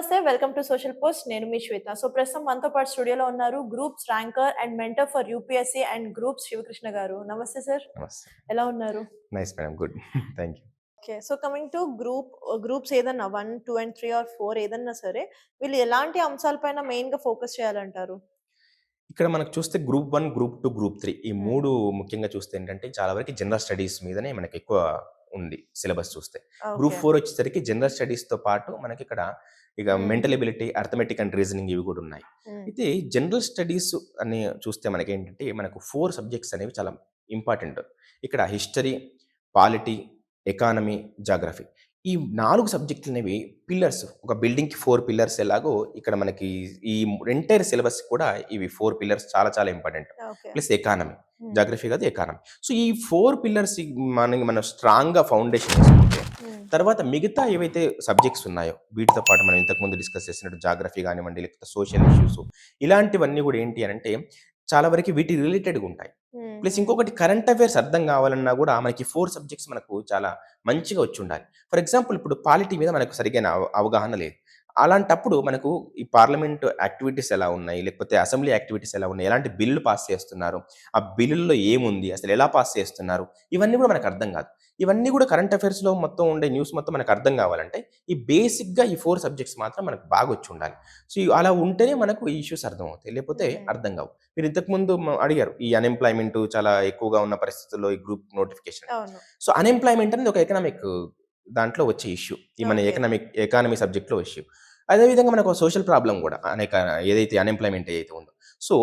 నమస్తే. Welcome to Social Post. నేను మీ శ్వేత. ప్రస్తుతం మనతో పాటు స్టూడియోలో ఉన్నారు groups ranker and mentor for UPSC and groups Sivakrishna గారు. నమస్తే సార్. నమస్తే. ఎలా ఉన్నారు? Nice madam. Good. Thank you. Okay. Coming to groups ఏదన్నా 1, 2 అండ్ 3 ఆర్ 4 ఏదన్నా సరే వీళ్ళు ఎలాంటి అంశాలపైన మెయిన్‌గా ఫోకస్ చేయాలంటారు? ఇక్కడ మనకు చూస్తే గ్రూప్ 1, గ్రూప్ 2, గ్రూప్ 3 ఈ హ్మ్. 3 ముఖ్యంగా చూస్తే ఏంటంటే చాలా వరకు జనరల్ స్టడీస్ మీదనే మనకి ఎక్కువ ఉంది సిలబస్ చూస్తే. Group okay. 4 వచ్చేసరికి జనరల్ స్టడీస్‌తో పాటు మనకిక్కడ ఇక హ్మ్. Mental ability, arithmetic and reasoning ఇవి కూడా ఉన్నాయి. హ్మ్. అయితే జనరల్ స్టడీస్ అని చూస్తే మనకేంటంటే మనకు 4 సబ్జెక్ట్స్ అనేవి చాలా ఇంపార్టెంట్. ఇక్కడ హిస్టరీ, పాలిటీ, ఎకానమీ, జాగ్రఫీ. ఈ 4 సబ్జెక్టులనేవి పిల్లర్స్. ఒక బిల్డింగ్‌కి 4 పిల్లర్స్ ఎలాగో ఇక్కడ మనకి ఈ ఎంటైర్ సిలబస్ కూడా ఇవి 4 పిల్లర్స్ చాలా చాలా ఇంపార్టెంట్. ఓకే. Plus economy. హ్మ్. జాగ్రఫీ కాదు ఎకానమీ. ఈ 4 పిల్లర్స్ మనం స్ట్రాంగ్‌గా ఫౌండేషన్ ఏసుకుంటే హ్మ్. తర్వాత మిగతా ఏవైతే సబ్జెక్ట్స్ ఉన్నాయో వీటితో పాటు మనం ఇంతకుముందు డిస్కస్ చేసినట్టు జాగ్రఫీ గానివ్వండి, లేకపోతే సోషల్ ఇష్యూస్ ఇలాంటివన్నీ కూడా ఏంటి అనంటే చాలా వరకు వీటి రిలేటెడ్‌గా ఉంటాయి. హ్మ్. ప్లస్ హ్మ్. ఇంకొకటి కరెంట్ అఫైర్స్ అర్థం కావాలన్నా కూడా మనకి 4 సబ్జెక్ట్స్ మనకు చాలా మంచిగా వచ్చుండాలి. ఫర్ ఎగ్జాంపుల్ ఇప్పుడు పాలిటీ మీద మనకు సరిగ్గా అవగాహన లేదు. అలాంటప్పుడు మనకు ఈ పార్లమెంట్ యాక్టివిటీస్ ఎలా ఉన్నాయి? లేకపోతే అసెంబ్లీ యాక్టివిటీస్ ఎలా ఉన్నాయి? ఎలాంటి బిల్లులు పాస్ చేస్తున్నారు? ఆ బిల్లుల్లో ఏముంది? అసలు ఎలా పాస్ చేస్తున్నారు? ఇవన్నీ కూడా మనకు అర్థం కాదు. ఇవన్నీ కూడా కరెంట్ అఫైర్స్‌లో మొత్తం ఉండే న్యూస్ మొత్తం మనకు అర్థం కావాలంటే ఈ బేసిక్‌గా ఈ 4 సబ్జెక్ట్స్ మాత్రం మనకు బాగా వచ్చుండాలి. అలా ఉంటేనే మనకు ఈ ఇష్యూస్ అర్థమవుతాయి. లేకపోతే హ్మ్. అర్థం కావు. మీరు ఇంతకుముందు అడిగారు. ఈ అన్‌ఎంప్లాయ్‌మెంట్ చాలా ఎక్కువగా ఉన్న పరిస్థితుల్లో ఈ గ్రూప్ నోటిఫికేషన్. అవును. అన్‌ఎంప్లాయ్‌మెంట్ అనేది ఒక ఎకనామిక్ దాంట్లో వచ్చే ఇష్యూ. ఈ మన ఓకే. ఎకానమీ సబ్జెక్ట్‌లో ఇష్యూ. అదే విధంగా మనకు సోషల్ ప్రాబ్లమ్ గూడా ఏదైతే అన్‌ఎంప్లాయ్‌మెంట్ ఏదైతే ఉందో. సో,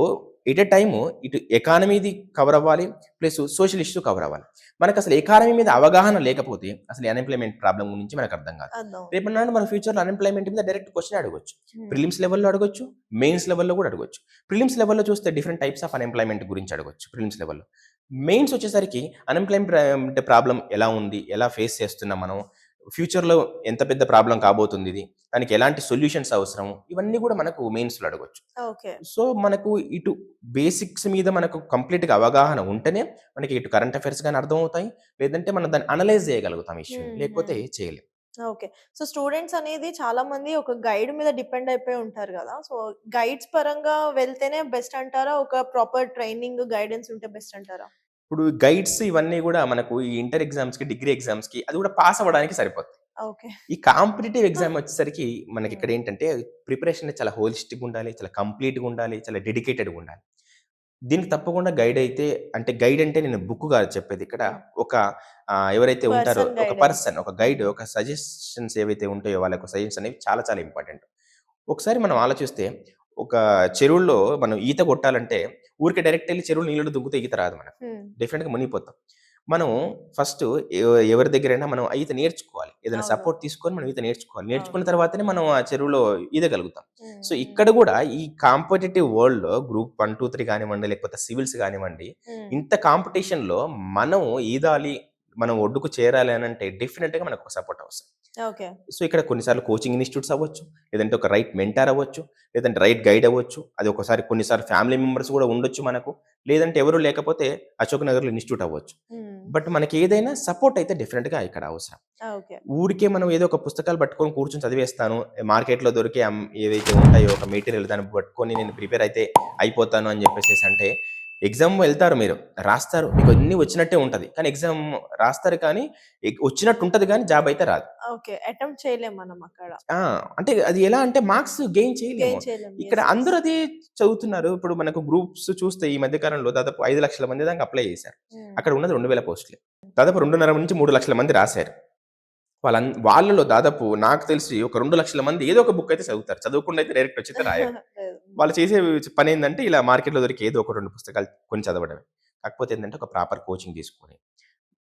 ఎట్ ఎ టైము ఇటు ఎకానమీది కవర్ అవ్వాలి. ప్లస్ సోషల్ ఇష్యూ కవర్ అవ్వాలి. మనకసలు ఎకానమీ మీద అవగాహన లేకపోతే అసలు అన్‌ఎంప్లాయ్‌మెంట్ ప్రాబ్లమ్ గురించి మనకు అర్థం కాదు. అర్థం. రేపటి మన ఫ్యూచర్‌లో అన్‌ఎంప్లాయ్‌మెంట్ మీద డైరెక్ట్ క్వెషన్ అడగొచ్చు. హ్మ్. ప్రిలిమ్స్ లెవెల్‌లో అడగొచ్చు. మెయిన్స్ లెవెల్‌లో కూడా అడగొచ్చు. ప్రిలిమ్స్ లెవెల్‌లో చూస్తే డిఫరెంట్ టైప్స్ ఆఫ్ అన్‌ఎంప్లాయ్‌మెంట్ గురించి అడగొచ్చు ప్రిలిమ్స్ లెవెల్‌లో. మెయిన్స్ వచ్చేసరికి అన్‌ఎంప్లాయ్‌మెంట్ ప్రాబ్లమ్ ఎలా ఉంది? ఎలా ఫేస్ చేస్తున్నాం మనం? ఫ్యూచర్‌లో ఎంత పెద్ద ప్రాబ్లమ్ కాబోతుంది ఇది? దానికి ఎలాంటి సొల్యూషన్స్ అవసరం? ఇవన్నీ కూడా మనకు మెయిన్స్‌లో అడగొచ్చు. ఓకే. మనకు ఇటు బేసిక్స్ మీద మనకు కంప్లీట్‌గా అవగాహన ఉంటేనే మనకి ఇటు కరెంట్ అఫైర్స్ గాని అర్థమవుతాయి. లేదంటే మనం దాన్ని అనలైజ్ చేయగలుగుతాం ఇష్యూని. హ్మ్. లేకపోతే హ్మ్. చేయలేం. ఓకే. స్టూడెంట్స్ అనేది చాలా మంది ఒక గైడ్ మీద డిపెండ్ అయిపోయి ఉంటారు గదా! గైడ్స్ పరంగా వెళ్తేనే బెస్ట్ అంటారా? ఒక ప్రాపర్ ట్రైనింగ్, గైడెన్స్ ఉంటే బెస్ట్ అంటారా? ఇప్పుడు గైడ్స్ ఇవన్నీ గూడా మనకు ఈ ఇంటర్ ఎగ్జామ్స్‌కి, డిగ్రీ ఎగ్జామ్స్‌కి అది కూడా పాస్ అవ్వడానికి సరిపోతాయి. ఓకే. ఈ కాంపిటీటివ్ ఎగ్జామ్ వచ్చేసరికి హ్మ్. మనకిక్కడేంటంటే ప్రిపరేషన్ చాలా హోలిస్టిక్‌గా ఉండాలి. చాలా కంప్లీట్‌గా ఉండాలి. చాలా డెడికేటెడ్‌గా ఉండాలి. దీనికి తప్పకుండా గైడ్ అయితే అంటే గైడ్ అంటే నేను బుక్ కాదు చెప్పేది. ఇక్కడ హ్మ్. ఒక ఎవరైతే ఉంటారో పర్సన్ ఒక గైడెన్స్. పర్సన్, ఒక గైడ్, హ్మ్. ఒక సజెషన్స్ ఏవైతే ఉంటాయో వాళ్ళ యొక్క సజెషన్స్ అనేవి చాలా చాలా ఇంపార్టెంట్. ఒకసారి మనం ఆలోచిస్తే ఒక చెరువుల్లో మనం ఈత కొట్టాలంటే ఊరికే డైరెక్ట్ ఎళ్లి చెరువులో నీళ్ళలో దుంకుతే ఈత రాదు మనకు. హ్మ్. డెఫినిట్‌గా మునిగిపోతాం. మనం ఫస్ట్ ఎవరి దగ్గరైనా మనం ఈత నేర్చుకోవాలి. ఏదైనా అవును. సపోర్ట్ తీసుకొని మనం ఈత నేర్చుకోవాలి. అవును. నేర్చుకున్న తర్వాతనే మనం ఆ చెరువులో ఈదగలుగుతాం. హ్మ్. హ్మ్. ఇక్కడ గూడా ఈ కాంపిటీటివ్ వరల్డ్‌లో గ్రూప్ 1, 2, 3 గానివ్వండి, లేకపోతే సివిల్స్ గానివ్వండి, హ్మ్. ఇంత కాంపిటీషన్‌లో మనం ఈదాలి, మనం ఒడ్డుకు చేరాలి అనంటే డెఫినిట్‌గా మనకొక సపోర్ట్ అవసరం. ఓకే. ఇక్కడ కొన్నిసార్లు కోచింగ్ ఇన్‌స్టిట్యూట్స్ అవ్వచ్చు. లేదంటే ఒక రైట్ మెంటార్ అవ్వచ్చు. లేదంటే రైట్ గైడ్ అవ్వచ్చు. అది ఒకసారి కొన్నిసార్లు ఫ్యామిలీ మెంబర్స్ గూడా ఉండొచ్చు మనకు. లేదంటే ఎవరు లేకపోతే అశోక్ నగర్‌లో ఇన్‌స్టిట్యూట్ అవ్వచ్చు. హ్మ్. బట్ మనకేదైనా సపోర్ట్ అయితే డెఫినిట్‌గా ఇక్కడ అవసరం. ఓకే. ఊరికే మనం ఏదో ఒక పుస్తకాలు పట్టుకొని కూర్చొని చదివేస్తాను. మార్కెట్‌లో దొరికే ఏవైతే ఉంటాయో ఒక మెటీరియల్ దాన్ని పట్టుకొని నేను ప్రిపేర్ అయితే అయిపోతాను అని చెప్పేసేసంటే ఎగ్జామ్ వెళ్తారు మీరు. రాస్తారు. మీకు అన్నీ వచ్చినట్టే ఉంటది. కానీ ఎగ్జామ్ రాస్తారు కానీ వచ్చినట్టు ఉంటది గానీ జాబ్ అయితే రాదు. ఓకే. అటెంప్ట్ చేయలేం మనం అక్కడ. ఆ! అంటే అది ఎలా అంటే మార్క్స్ గెయిన్ చేయలేము. గెయిన్ చేయలేం. ఇక్కడ యెస్. యెస్. అందరూ అదే చదువుతున్నారు. ఇప్పుడు మనకు గ్రూప్స్ చూస్తే ఈ మధ్య కాలంలో దాదాపు 5,00,000 మంది దాకా అప్లై చేశారు. హ్మ్. అక్కడ ఉన్నది 2,000 పోస్టులే. దాదాపు 2,500-3,00,000 మంది రాసారు. వాళ్ళలో దాదాపు నాకు తెలిసి ఒక 2,00,000 మంది ఏదో ఒక బుక్ అయితే చదువుతారు. చదవకుండా అయితే డైరెక్ట్ వచ్చైతే రాయరు. లేదు. వాళ్ళు చేసే పనేందంటే ఇలా మార్కెట్‌లో దొరికే ఏదో ఒక 2 పుస్తకాలు కొని చదవడమే. కాకపోతే ఏందంటే ఒక ప్రాపర్ కోచింగ్ తీసుకొని,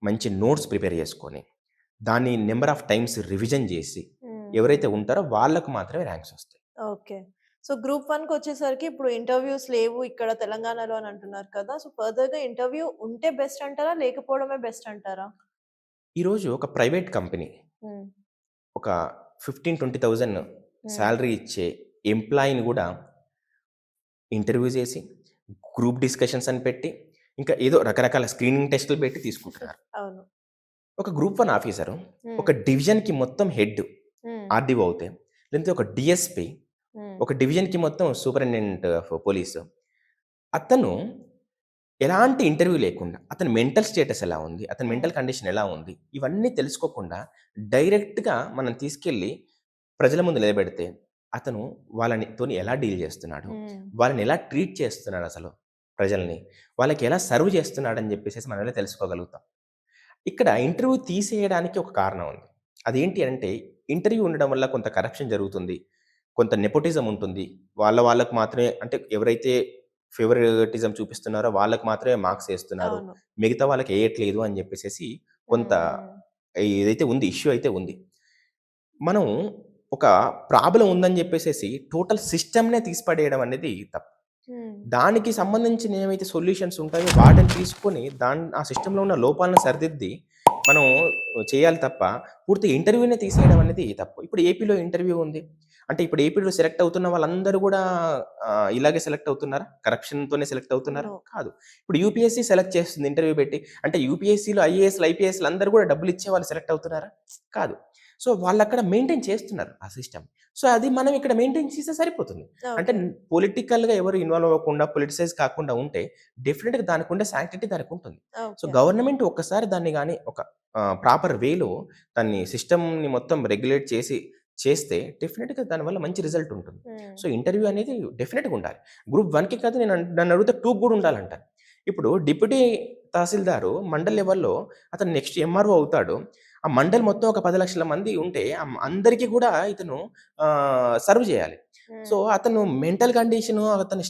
మంచి నోట్స్ ప్రిపేర్ చేసుకొని, దాన్ని నంబర్ ఆఫ్ టైమ్స్ రివిజన్ చేసి, హ్మ్. హ్మ్. ఎవరైతే ఉంటారో వాళ్ళకి మాత్రమే ర్యాంక్స్ వస్తాయి. ఓకే. గ్రూప్ 1కొచ్చేసరికి ఇప్పుడు ఇంటర్‌వ్యూస్ లేవు ఇక్కడ తెలంగాణలో అని అంటున్నారు కదా! ఫర్దర్‌గా ఇంటర్‌వ్యూ ఉంటే బెస్ట్ అంటారా? లేకపోవడమే బెస్ట్ అంటారా? ఈరోజు ఒక ప్రైవేట్ కంపెనీ హ్మ్. ఒక 15,000-20,000 హ్మ్. సాలరీ ఇచ్చే ఎంప్లాయీని గూడా ఇంటర్వ్యూ చేసి, గ్రూప్ డిస్కషన్స్ అని పెట్టి, ఇంకా ఏదో రకరకాల స్క్రీనింగ్ టెస్ట్‌లు పెట్టి తీసుకుంటున్నారు. అవును. ఒక గ్రూప్ 1 ఆఫీసరు హ్మ్. ఒక డివిజన్‌కి మొత్తం హెడ్ హ్మ్. ఆర్‌డీఓ అవుతే, లేదంటే ఒక డీఎస్‌పీ, హ్మ్. ఒక డివిజన్‌కి మొత్తం సూపరింటెండెంట్ ఆఫ్ పోలీసు. అతను ఎలాంటి ఇంటర్వ్యూ లేకుండా, అతని మెంటల్ స్టేటస్ ఎలా ఉంది? అతని హ్మ్. మెంటల్ కండిషన్ ఎలా ఉంది? ఇవన్నీ తెలుసుకోకుండా డైరెక్ట్‌గా మనం తీసుకెళ్ళి ప్రజల ముందు నిలబెడితే, అతను తోని ఎలా డీల్ చేస్తున్నాడు? హ్మ్. వాళ్ళని ఎలా ట్రీట్ చేస్తున్నాడసలు ప్రజల్ని? వాళ్ళకి ఎలా సర్వ్ చేస్తున్నాడని చెప్పేసేసి మనం ఎలా తెలుసుకోగలుగుతాం. ఇక్కడ ఇంటర్వ్యూ తీసేయడానికి ఒక కారణం ఉంది. అదేంటి అంటే, ఇంటర్వ్యూ ఉండడం వల్ల కొంత కరప్షన్ జరుగుతుంది. కొంత నెపోటిజం ఉంటుంది. వాళ్ళకి మాత్రమే అంటే ఎవరైతే ఫేవరెటిజం చూపిస్తున్నారో వాళ్ళకి మాత్రమే మార్క్స్ ఏస్తున్నారు. అవును. మిగతా వాళ్ళకి ఏయట్లేదు అని జెప్పేసేసి కొంత హ్మ్. హ్మ్. ఏదైతే ఉంది ఇష్యూ అయితే ఉంది. మనం ఒక ప్రాబ్లమ్ ఉందని జెప్పేసేసి టోటల్ సిస్టమ్‌నే తీసి పడేయడం అనేది తప్పు. హ్మ్. దానికి సంబంధించిన ఏవైతే సొల్యూషన్స్ ఉంటాయో వాటిని తీసుకొని ఆ సిస్టమ్‌లో ఉన్న లోపాలను సరిదిద్ది మనం చేయాలి తప్ప పూర్తిగా ఇంటర్వ్యూనే తీసేయడం అనేది తప్పు. ఇప్పుడు ఏపీలో ఇంటర్వ్యూ ఉంది. అంటే ఇప్పుడు ఏపీలో సెలెక్ట్ అవుతున్న వాళ్ళందరూ గూడా ఇలాగే సెలెక్ట్ అవుతున్నారా? కరప్షన్‌తోనే సెలెక్ట్ అవుతున్నారా? నో. కాదు. ఇప్పుడు యూపీఎస్సీ సెలెక్ట్ చేస్తుంది ఇంటర్వ్యూ పెట్టి. అంటే యూపీఎస్సీలో ఐఏఎస్‌లు, ఐపీఎస్‌లు అందరూ గూడా డబ్బులిచ్చే వాళ్ళు సెలెక్ట్ అవుతున్నారా? కాదు. సో, వాళ్ళక్కడ మెయింటైన్ చేస్తున్నారు ఆ సిస్టమ్. సో, అది మనం ఇక్కడ మెయింటైన్ చేస్తే సరిపోతుంది. అంటే ఓకే. పొలిటికల్‌గా ఎవరు ఇన్వాల్వ్ అవ్వకుండా, పొలిటిసైజ్ కాకుండా ఉంటే డెఫినిట్‌గా దానికుండే సాంక్టిటీ దానికుంటుంది. So, okay. గవర్నమెంట్ ఒక్కసారి దాన్ని గాని ఒక ప్రాపర్ వేలో దాన్ని సిస్టమ్‌ని మొత్తం రెగ్యులేట్ చేస్తే డెఫినిట్‌గా దానివల్ల మంచి రిజల్ట్ ఉంటుంది. హ్మ్. సో, ఇంటర్వ్యూ అనేది డెఫినిట్‌గా ఉండాలి. గ్రూప్ 1కి కాదు నన్నడిగితే 2కి గూడా ఉండాలంటాను. ఇప్పుడు డిప్యూటీ తహసీల్దారు మండల్ లెవెల్‌లో అతను నెక్స్ట్ ఎంఆర్‌ఓ అవుతాడు. ఆ మండల్ మొత్తం ఒక 10,00,000 మంది ఉంటే అందరికి గూడా ఇతను సర్వ్ జేయాలి. సో, హ్మ్. అతను మెంటల్ కండిషను, అతని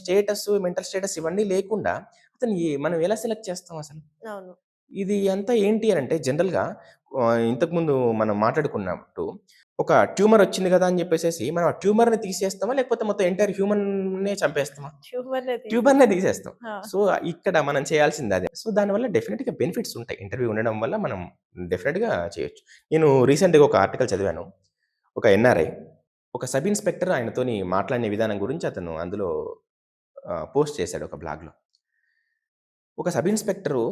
మెంటల్ స్టేటస్ ఇవన్నీ లేకుండా అతన్ని మనం ఎలా సెలెక్ట్ చేస్తాం అసలు? అవును. ఇది అంతా ఏంటి అనంటే జనరల్‌గా ఇంతకుముందు మనం మాట్లాడుకున్నట్టు ఒక ట్యూమర్ వచ్చింది గదా! అని జెప్పేసేసి మనం ఆ ట్యూమర్‌ని తీసేస్తామా? లేకపోతే మొత్తం ఎంటైర్ హ్యూమన్‌నే చంపేస్తామా? ట్యూమర్‌నే ట్యూబర్‌నే తీసేస్తాం. తీసేస్తాం. ఆ! సో, ఇక్కడ మనం చేయాల్సింది అదే. సో, దానివల్ల డెఫినిట్‌గా బెనిఫిట్స్ ఉంటాయి. ఇంటర్వ్యూ ఉండడం వల్ల మనం డెఫినిట్‌గా చేయొచ్చు. నేను రీసెంట్‌గా ఒక ఆర్టికల్ చదివాను. ఒక ఎన్ఆర్ఐ ఒక సబ్ ఇన్స్‌పెక్టర్ ఆయనతోని మాట్లాడిన విధానం గురించి అతను అందులో పోస్ట్ చేశాడు ఒక బ్లాగ్‌లో. ఒక సబ్ ఇన్స్‌పెక్టరు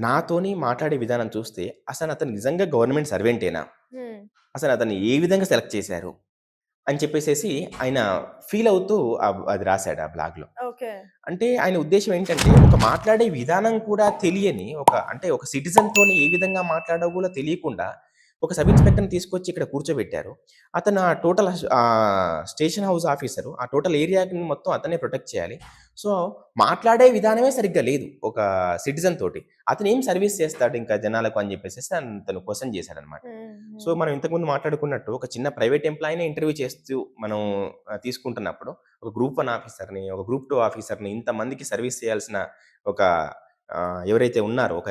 నాతోని మాట్లాడే విధానం చూస్తే అతను నిజంగా గవర్నమెంట్ సర్వెంటేనా? హ్మ్. అతన్ని ఏ విధంగా సెలెక్ట్ చేశారు? అని చెప్పేసేసి ఆయన ఫీల్ అవుతూ అది రాసాడు ఆ బ్లాగ్‌లో. ఓకే. అంటే ఆయన ఉద్దేశ్యం ఏంటంటే, ఒక మాట్లాడే విధానం కూడా తెలియని అంటే ఒక సిటిజన్‌తోని ఏ విధంగా మాట్లాడాలో కూడా తెలియకుండా, ఒక సబ్ ఇన్స్‌పెక్టర్‌ని తీసుకొచ్చి ఇక్కడ కూర్చోబెట్టారు. అతను ఆ టోటల్ స్టేషన్ హౌస్ ఆఫీసరు. ఆ టోటల్ ఏరియాని మొత్తం అతనే ప్రొటెక్ట్ చేయాలి. సో, మాట్లాడే విధానమే సరిగ్గా లేదు ఒక సిటిజన్ తోటి. అతనేం సర్విస్ చేస్తాడు ఇంకా జనాలకు అని చెప్పేసేసి అతను క్వెషన్ చేశాడనమాట. హ్మ్. సో, హ్మ్. మనం ఇంతకుముందు మాట్లాడుకున్నట్టు ఒక చిన్న ప్రైవేట్ ఎంప్లాయీ‌నే ఇంటర్వ్యూ చేస్తూ మనం తీసుకుంటున్నప్పుడు ఒక గ్రూప్ 1 ఆఫీసర్‌ని, ఒక గ్రూప్ 2 ఆఫీసర్‌ని ఇంతమందికి సర్విస్ చేయాల్సిన ఒక ఎవరైతే ఉన్నారో ఒక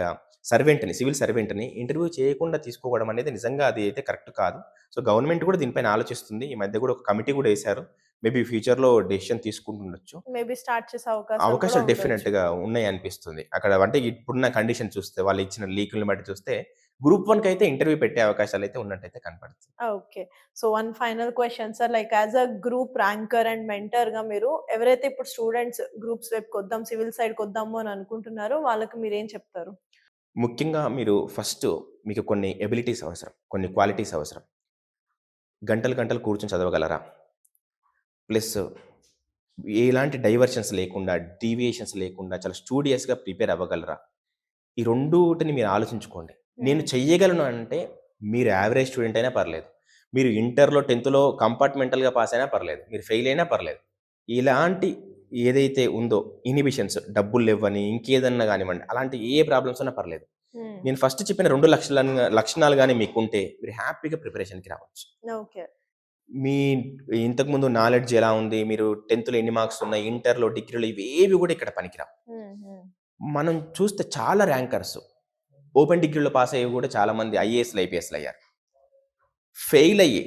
సివిల్ సర్వెంట్‌ని ఇంటర్వ్యూ చేయకుండా తీసుకోవడం అనేది నిజంగా అది అయితే కరెక్ట్ కాదు. సో, గవర్నమెంట్ కూడా దీనిపైన ఆలోచిస్తుంది. ఈ మధ్య కూడా ఒక కమిటీ కూడా ఏశారు. మేబీ ఫ్యూచర్‌లో డెసిషన్ తీసుకుంటుండొచ్చు. మేబీ స్టార్ట్ చేసే అవకాశాలు కూడా అవకాశాలు ఉండొచ్చు. డెఫినిట్‌గా ఉన్నాయనిపిస్తుంది. అక్కడ అంటే ఇప్పుడున్న కండిషన్ చూస్తే, వాళ్ళు ఇచ్చిన లీకుల్ని బట్టి చూస్తే, గ్రూప్ 1కైతే ఇంటర్వ్యూ పెట్టే అవకాశాలైతే ఉన్నట్టయితే కనపడుతుంది. Okay. So, one final question sir. Like as a group ranker and మెంటర్‌గా మీరు ఎవరైతే ఇప్పుడు స్టూడెంట్స్ గ్రూప్స్ వైపుకొద్దాం, సివిల్ సైడ్‌కొద్దాము అని అనుకుంటున్నారో వాళ్ళకి మీరేం చెప్తారు? ముఖ్యంగా మీరు మీకు కొన్ని ఎబిలిటీస్ అవసరం. కొన్ని క్వాలిటీస్ అవసరం. గంటలు, గంటలు కూర్చొని చదవగలరా? ప్లస్ ఎలాంటి డైవర్షన్స్ లేకుండా, డీవియేషన్స్ లేకుండా చాలా స్టూడియస్‌గా ప్రిపేర్ అవ్వగలరా? ఈ రెండూటిని మీరు ఆలోచించుకోండి. నేను హ్మ్. చెయ్యగలను అంటే మీరు యావరేజ్ స్టూడెంట్ అయినా పర్లేదు. మీరు ఇంటర్‌లో, 10థ్‌లో కంపార్ట్మెంటల్‌గా పాస్ అయినా పర్లేదు. మీరు ఫెయిల్ అయినా పర్లేదు. ఇలాంటి ఏదైతే ఉందో డబ్బులివ్వని, ఇంకేదన్నా గానివ్వండి, అలాంటి ఏ ప్రాబ్లమ్స్ ఉన్నా పర్లేదు. హ్మ్. నేను ఫస్ట్ చెప్పిన 2 లక్షణాలు గాని మీకుంటే మీరు హ్యాపీగా ప్రిపరేషన్‌కి రావచ్చు. ఓకే. మీ ఇంతకుముందు నాలెడ్జ్ ఎలా ఉంది? మీరు 10థ్‌లో ఎన్ని మార్క్స్ ఉన్నాయి? ఇంటర్‌లో, డిగ్రీలో ఇవేవి గూడా ఇక్కడ పనికిరావు. హ్మ్. హ్మ్. మనం చూస్తే చాలా ర్యాంకర్స్ ఓపెన్ డిగ్రీలో పాస్ అయ్యి గూడా చాలామంది ఐఏఎస్‌లు, ఐపీఎస్‌లయ్యారు. ఫెయిల్ అయ్యి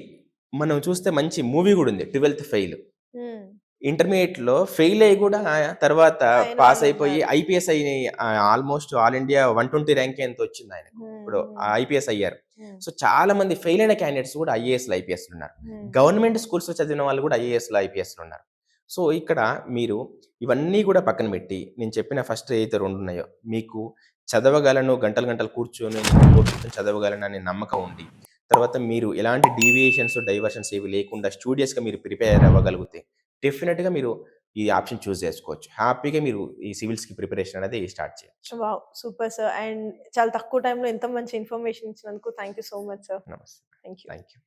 మనం చూస్తే మంచి మూవీ గూడా ఉంది 12థ్ ఫెయిల్. హ్మ్. ఇంటర్మీడియేట్‌లో ఫెయిల్ అయ్యి గూడా తర్వాత అయిన పాస్ అయిపోయి వాళ్ళున్నారు. ఐపీఎస్ అయ్యి ఆల్‌మోస్ట్ ఆల్ ఇండియా 120 ర్యాంక్ ఎంతో వచ్చిందాయనకు. హ్మ్. ఇప్పుడు హ్మ్. ఐపీఎస్ అయ్యారు. హ్మ్. సో, చాలా మంది ఫెయిల్ అయిన క్యాండిడేట్స్ గూడా ఐఏఎస్‌లు, ఐపీఎస్‌లున్నారు. హ్మ్. హ్మ్. గవర్నమెంట్ స్కూల్స్‌లో చదివిన వాళ్ళు గూడా ఐఏఎస్‌లు, ఐపీఎస్‌లున్నారు. సో, ఇక్కడ మీరు ఇవన్నీ గూడా పక్కన బెట్టి నేను చెప్పిన ఫస్ట్ ఏదైతే 2 ఉన్నాయో మీకు చదవగలను, గంటలు గంటలు కూర్చొని ఓపికతోని చదవగలననే నమ్మకం ఉండి, తర్వాత మీరు ఎలాంటి డీవియేషన్స్, డైవర్షన్స్ ఏవి లేకుండా స్టూడియస్‌గా మీరు ప్రిపేర్ అవ్వగలిగితే డెఫినిట్‌గా మీరు ఈ ఆప్షన్ చూజ్ చేసుకోవచ్చు. హ్యాపీగా మీరు ఈ సివిల్స్‌కి ప్రిపరేషన్ అనేది స్టార్ట్ చేయొచ్చు. వావ్! Super sir. అండ్ చాలా తక్కువ టైమ్‌లో ఇంత మంచి ఇన్ఫర్మేషన్ ఇచ్చినందుకు thank you so much sir. నమస్తే. Thank you. Thank you.